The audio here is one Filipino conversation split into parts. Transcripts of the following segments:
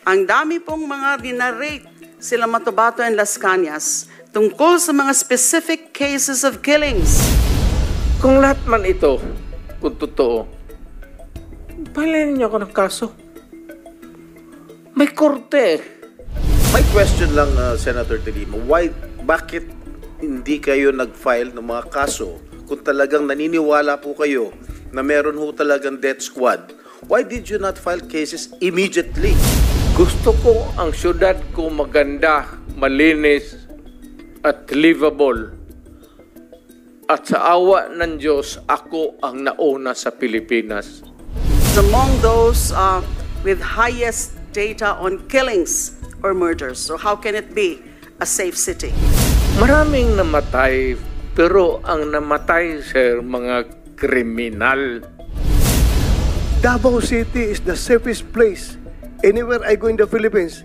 Ang dami pong mga dinarate sila Matobato and Las Cañas tungkol sa mga specific cases of killings. Kung lahat man ito, kung totoo, palayan niyo ako ng kaso. May korte. My question lang, Senator De Lima, bakit hindi kayo nag-file ng mga kaso kung talagang naniniwala po kayo na meron ho talagang death squad? Why did you not file cases immediately? Gusto ko ang syudad ko maganda, malinis, at livable. At sa awa ng Diyos, ako ang nauna sa Pilipinas. Among those with highest data on killings or murders. So how can it be a safe city? Maraming namatay, pero ang namatay, sir, mga kriminal. Davao City is the safest place anywhere I go in the Philippines.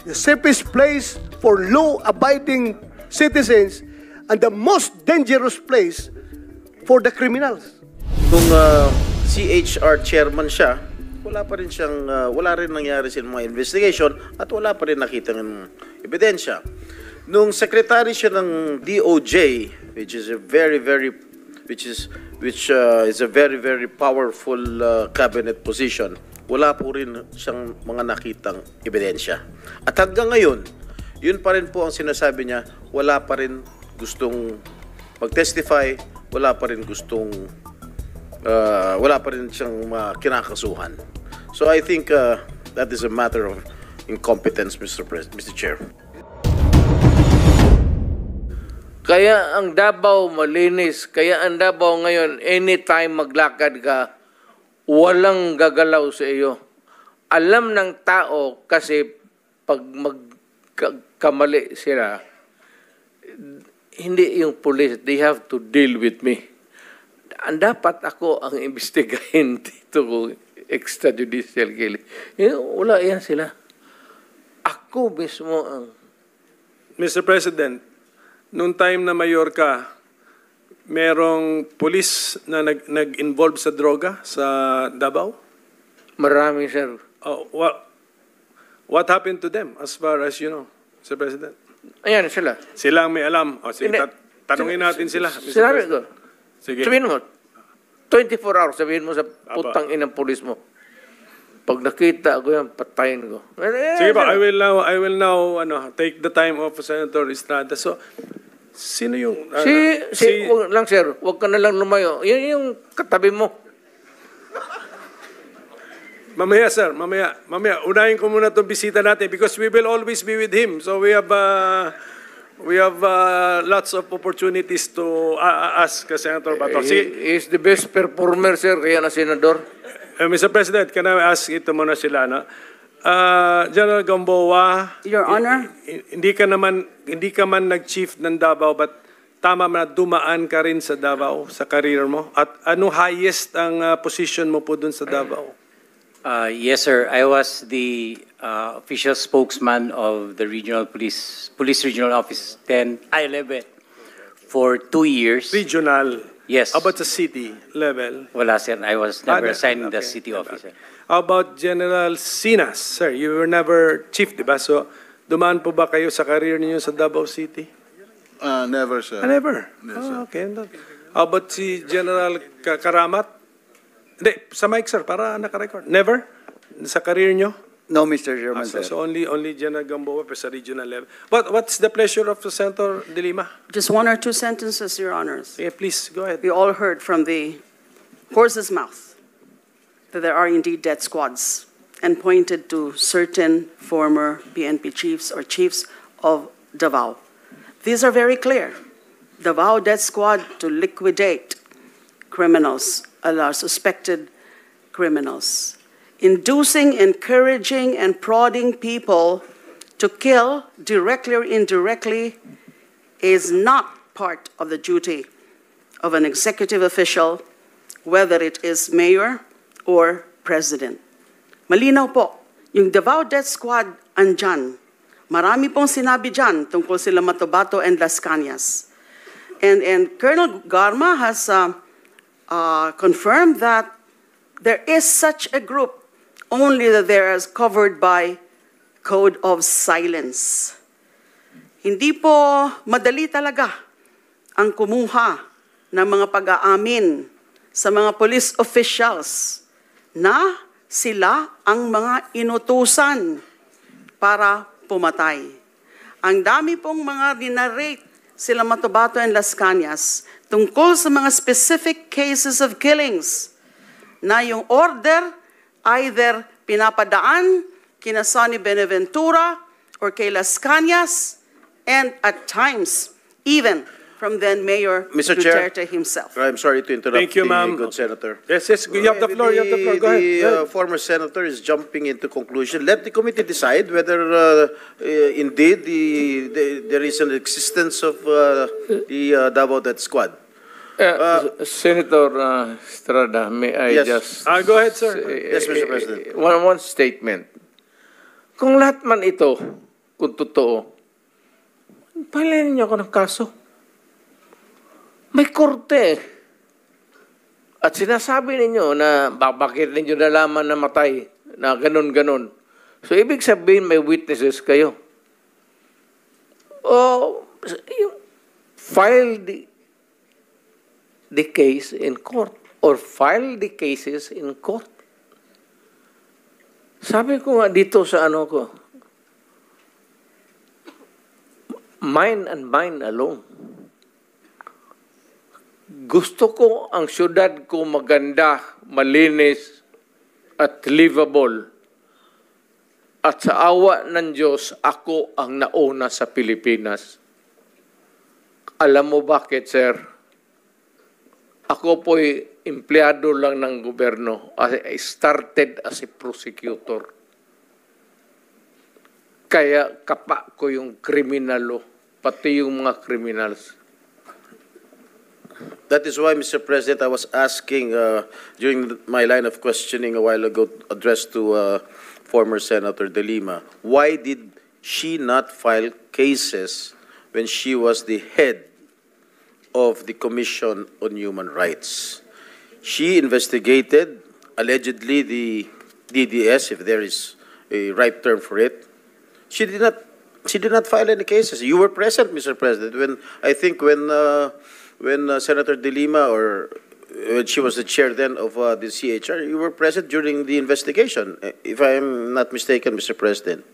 The safest place for law-abiding citizens and the most dangerous place for the criminals. Kung CHR chairman siya, wala pa rin siyang, wala rin nangyari sa mga investigation at wala pa rin nakitang ebidensya. Nung secretary siya ng DOJ, which is a very powerful cabinet position, wala po rin siyang mga nakitang ebidensya. At hanggang ngayon, yun pa rin po ang sinasabi niya, wala pa rin gustong mag-testify, wala pa rin siyang kinakasuhan. So I think that is a matter of incompetence, Mr. Chair. Kaya ang Davao malinis, kaya ang Davao ngayon, anytime maglakad ka, walang gagalaw sa iyo. Alam ng tao kasi pag magkamali sila, hindi yung police, they have to deal with me. Dapat ako ang imbestigahin dito kung extrajudicial killing. Wala yan sila. Ako mismo ang... Mr. President, noong time na mayor ka, merong police na nag-involve sa droga sa Davao? Marami, sir. Oh, what happened to them as far as you know, Mr. President? Ayan, sila. Sila ang may alam. O, sige, tanungin natin sila. Sinabi ko. Sige. Sabihin mo, 24 hours, sabihin mo sa putang inang pulis mo. Pag nakita ko yan, patayin ko. Sige ba, I will now take the time of Senator Estrada. So, sino yung... wag lang, sir. Huwag ka na lang lumayo. Yan yung katabi mo. Mamaya, sir. Mamaya. Unahin ko muna itong bisita natin because we will always be with him. So, we have lots of opportunities to ask Senator Bato. He is the best performer, sir, kaya na senador. Mr. President, can I ask ito muna sila, no? General Gamboa, Your Honor, hindi ka man nag-chief ng Davao, but tama na dumaan ka rin sa Davao sa career mo? At ano highest ang position mo po dun sa Davao? Yes, sir. I was the official spokesman of the Police Regional Office 11 for 2 years. Regional? Yes. How about the city level? Wala, sir. I was never assigned the city officer. How about General Sinas? Sir, you were never chief, di ba? So, dumaan po ba kayo sa career niyo sa Davao City? Never, sir. Never? Yes, sir. Okay. How about si General Karamat? Hindi, sa mic, sir, para naka-record. Never? Sa career niyo? No, Mr. Chairman, sir. So only General Gamboa sa regional level. What's the pleasure of Senator De Lima? just one or two sentences, Your Honors. Yeah, please, go ahead. We all heard from the horse's mouth that there are indeed death squads and pointed to certain former PNP chiefs or chiefs of Davao. These are very clear. Davao Death Squad to liquidate criminals, suspected criminals. Inducing, encouraging, and prodding people to kill directly or indirectly is not part of the duty of an executive official, whether it is mayor or president. Malinaw po, yung Davao Death Squad andyan. Marami pong sinabi dyan tungkol sila Matobato and Las Cañas. And Colonel Garma has confirmed that there is such a group, only that they are covered by code of silence. Hindi po madali talaga ang kumuha ng mga pag-aamin sa mga police officials na sila ang mga inutusan para pumatay. Ang dami pong mga dinarrate sila Matobato and Las Cañas tungkol sa mga specific cases of killings na yung order either pinapadaan kina Sonny Benaventura or kay Las Cañas, and at times, even from then Mayor Mr. Chair. Duterte himself. I'm sorry to interrupt. Thank you, the ma'am. good senator. Yes, you have the floor, you have the floor. Go ahead. The Go ahead. former senator is jumping into conclusion. Let the committee decide whether indeed there is an existence of the Davao Death Squad. Senator Estrada, may I Yes. just... Go ahead, sir. Yes, Mr. President. One statement. Kung lahat man ito, kung totoo, palayan niyo ako ng kaso. May korte. At sinasabi ninyo na bakit ninyo nalaman na matay, na ganun-ganun. So, ibig sabihin may witnesses kayo. O, file the case in court or file the cases in court. Sabi ko nga dito sa ano ko, mine and mine alone. Gusto ko ang syudad ko maganda, malinis, at livable. At sa awa ng Diyos, ako ang nauna sa Pilipinas. Alam mo bakit, sir? Ako po'y empleyado lang ng gobyerno. I started as a prosecutor. Kaya kapa ko yung kriminalo, pati yung mga criminals. That is why, Mr. President, I was asking during my line of questioning a while ago, addressed to former Senator De Lima, why did she not file cases when she was the head of the Commission on Human Rights? She investigated, allegedly, the DDS, if there is a right term for it. She did not file any cases. You were present, Mr. President, when Senator De Lima, or when she was the chair then of the CHR, you were present during the investigation, if I am not mistaken, Mr. President.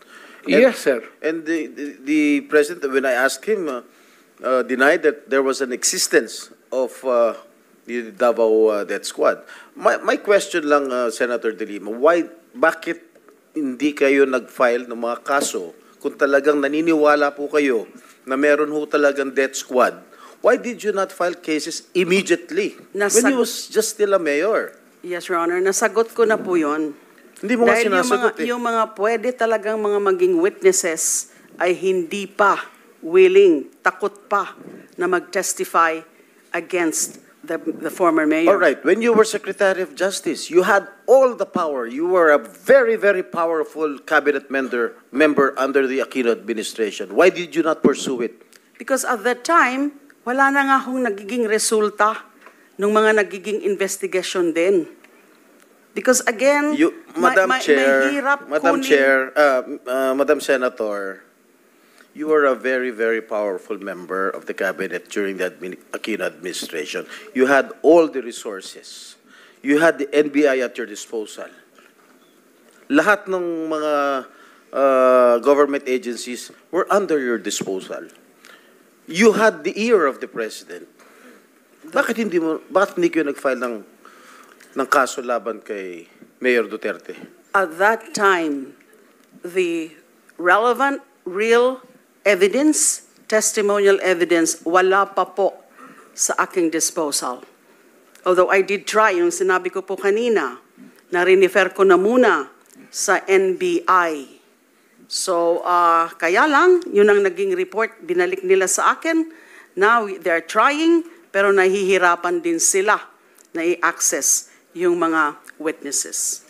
Yes, sir. And the President, when I asked him, denied that there was an existence of the Davao Death Squad. My question lang, Senator De Lima, bakit hindi kayo nag-file ng mga kaso kung talagang naniniwala po kayo na meron ho talagang death squad? Why did you not file cases immediately when he was just still a mayor? Yes, Your Honor. Nasagot ko na po yun. Hindi mo nga Dahil sinasagot yung mga pwede talagang mga maging witnesses ay hindi pa willing, takot pa na mag-testify against the former mayor. All right. When you were Secretary of Justice, you had all the power. You were a very, very powerful cabinet member under the Aquino administration. Why did you not pursue it? Because at that time, wala na nga hong nagiging resulta ng mga nagiging investigation din. Because again, Madam Chair, mahirap Madam kunin. Chair, Madam Senator, you were a very, very powerful member of the cabinet during the Aquino administration. You had all the resources. You had the NBI at your disposal. Lahat ng mga government agencies were under your disposal. You had the ear of the President. Bakit hindi kayo nag-file ng kaso laban kay Mayor Duterte? At that time, the relevant, real evidence, testimonial evidence, wala pa po sa aking disposal. Although I did try, yung sinabi ko po kanina, na rinifer ko na muna sa NBI. So, kaya lang, yun ang naging report, binalik nila sa akin. Now, they're trying, pero nahihirapan din sila na i-access yung mga witnesses.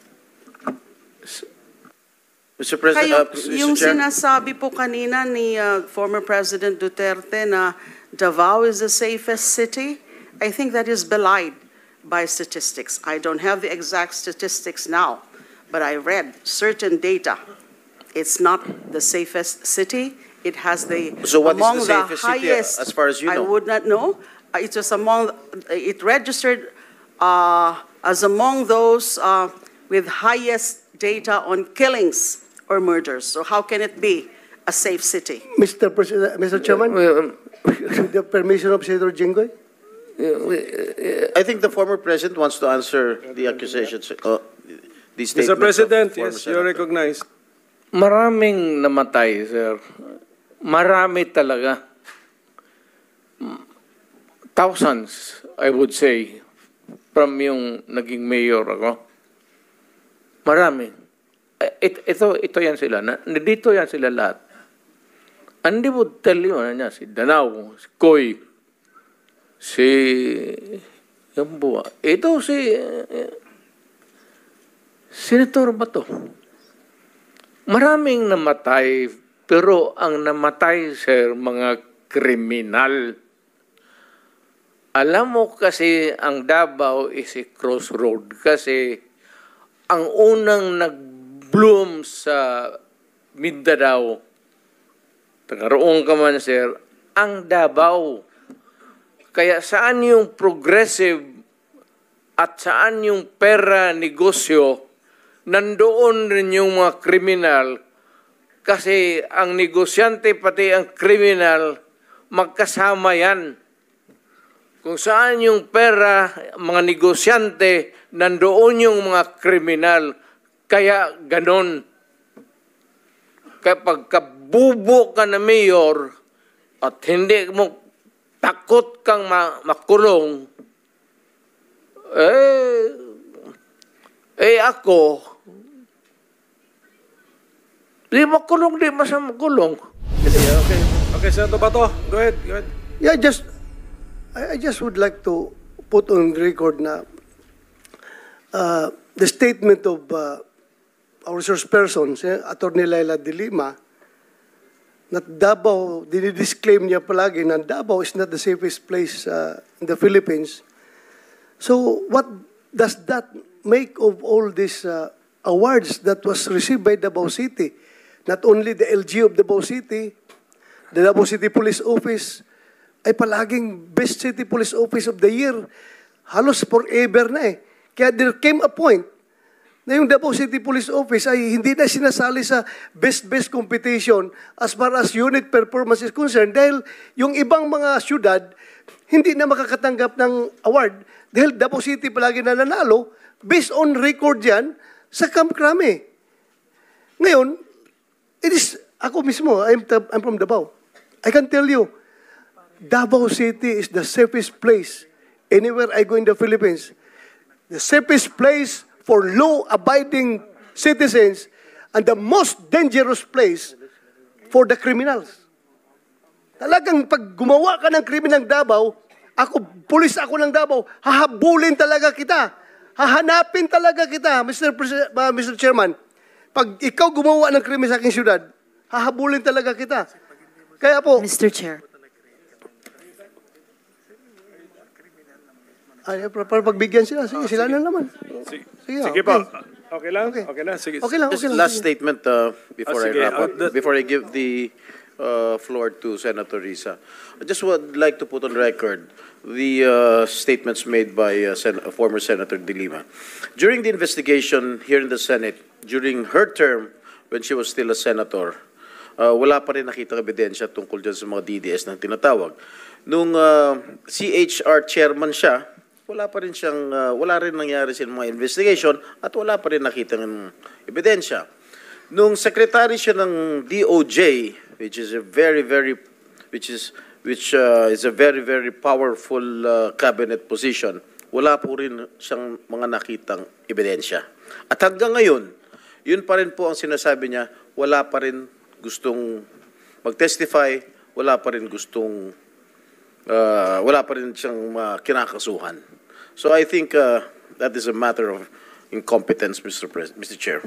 Mr. President, Yung Mr. Chair. sinasabi po kanina ni former President Duterte na Davao is the safest city, I think that is belied by statistics. I don't have the exact statistics now, but I read certain data It's not the safest city. It has So what is among the safest city, highest, as far as you I know? would not know. It was it registered as among those with highest data on killings or murders. So how can it be a safe city? Mr. President, Mr. Chairman, with the permission of Senator Jinggoy. I think the former president wants to answer the accusations. These statements Mr. of President, former yes, you're senator. recognized. Maraming namatay, sir. Marami talaga. Thousands, I would say, from yung naging mayor ako. Marami. Ito yan sila. Dito yan sila lahat. And they would tell you, si Danao, si Koy, si Yambua. Ito si Senator Bato. Maraming namatay, pero ang namatay, sir, mga kriminal. Alam mo kasi ang Davao is a crossroad kasi ang unang nag-bloom sa Mindanao, tagaroon ka man, sir, ang Davao. Kaya saan yung progressive at saan yung pera negosyo, nandoon rin yung mga kriminal kasi ang negosyante pati ang kriminal magkasama yan. Kung saan yung pera, mga negosyante, nandoon yung mga kriminal. Kaya ganon. Kapag kabubo ka na mayor at hindi mo takot kang makulong, ako, di makulong, di masama makulong. Okay, Senator Bato, go ahead. Yeah, I just would like to put on record na the statement of our resource person, Attorney Laila de Lima, na Davao, dinidisclaim niya palagi na Davao is not the safest place in the Philippines. So what does that make of all these awards that was received by Davao City? Not only the LG of Davao City, the Davao City Police Office, ay palaging Best City Police Office of the Year. Halos forever na eh. Kaya there came a point na yung Davao City Police Office ay hindi na sinasali sa best competition as far as unit performance is concerned dahil yung ibang mga syudad hindi na makakatanggap ng award dahil Davao City palagi na nanalo based on record yan sa Camp Crame. Ngayon, ako mismo, I'm from Davao. I can tell you, Davao City is the safest place anywhere I go in the Philippines. The safest place for law-abiding citizens and the most dangerous place for the criminals. Talagang pag gumawa ka ng krimen ng Davao, pulis ako ng Davao, hahabulin talaga kita. Hahanapin talaga kita, Mr. Chairman. Pag ikaw gumawa ng krimen sa aking syudad, hahabulin talaga kita. Kaya po, Mr. Chair. para pagbigyan sila, sige, sila na naman. Sige po. Okay lang? Okay lang. Sige. Okay lang. Just last statement before I sige. wrap up, before I give the floor to Senator Risa. I just would like to put on record the statements made by former Senator De Lima. During the investigation here in the Senate, during her term, when she was still a senator, wala pa rin nakitang ebidensya tungkol dyan sa mga DDS na tinatawag. Nung CHR chairman siya, wala rin nangyari sa mga investigation at wala pa rin nakitang ebidensya. Nung secretary siya ng DOJ, which is a very very powerful cabinet position, wala po rin siyang mga nakitang ebidensya. At hanggang ngayon, yun pa rin po ang sinasabi niya, wala pa rin gustong mag-testify, wala pa rin siyang kinakasuhan. So I think that is a matter of incompetence, Mr. Chair.